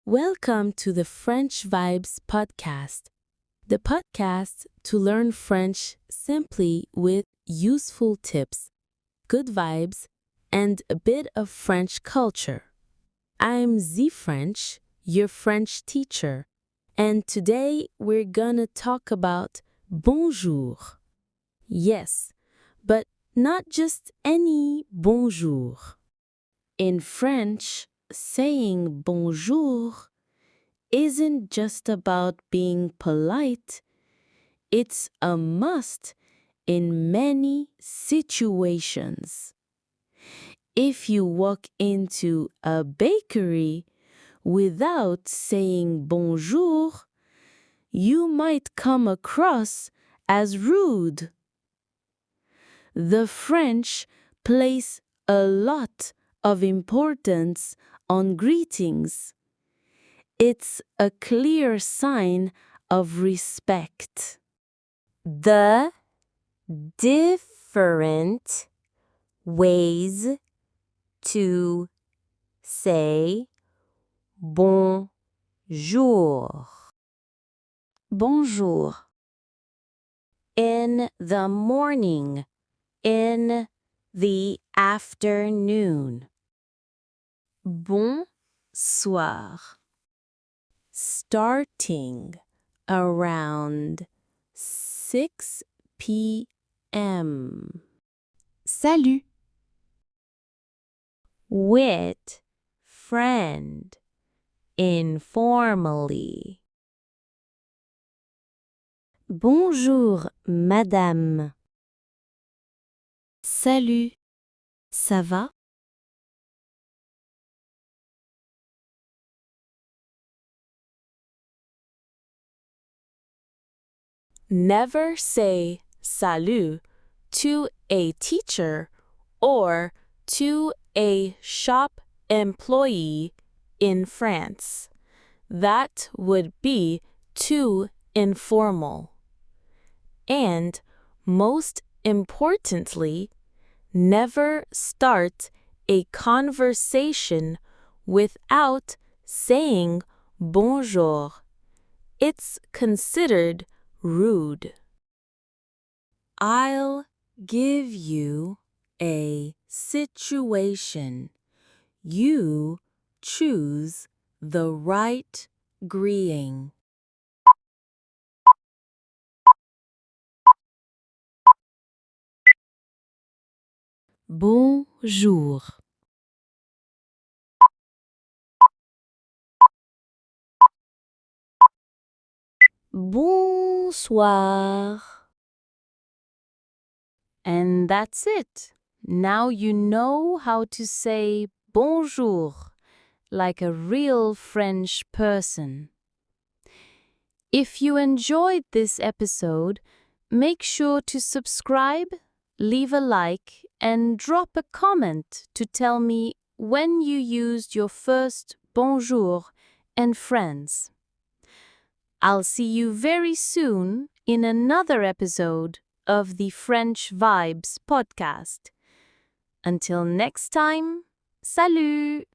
Welcome to the French Vibes podcast, the podcast to learn French simply with useful tips, good vibes, and a bit of French culture. I'm Zee French, your French teacher, and today we're gonna talk about bonjour. Yes, but not just any bonjour. In French, saying bonjour isn't just about being polite, it's a must in many situations. If you walk into a bakery without saying bonjour, you might come across as rude. The French place a lot of importance on greetings. It's a clear sign of respect. The different ways to say bonjour. Bonjour. In the morning. In the afternoon. Bonsoir. Starting around 6 p.m. Salut, With friend. Informally. Bonjour, madame. salut, ça va? Never say salut to a teacher or to a shop employee in France. That would be too informal. And most importantly, never start a conversation without saying bonjour. It's considered rude. I'll give you a situation. You choose the right greeting. Bonjour. Bonsoir. And that's it. Now you know how to say bonjour like a real French person. If you enjoyed this episode, make sure to subscribe, leave a like, and drop a comment to tell me when you used your first bonjour and friends. I'll see you very soon in another episode of the French Vibes podcast. Until next time, salut!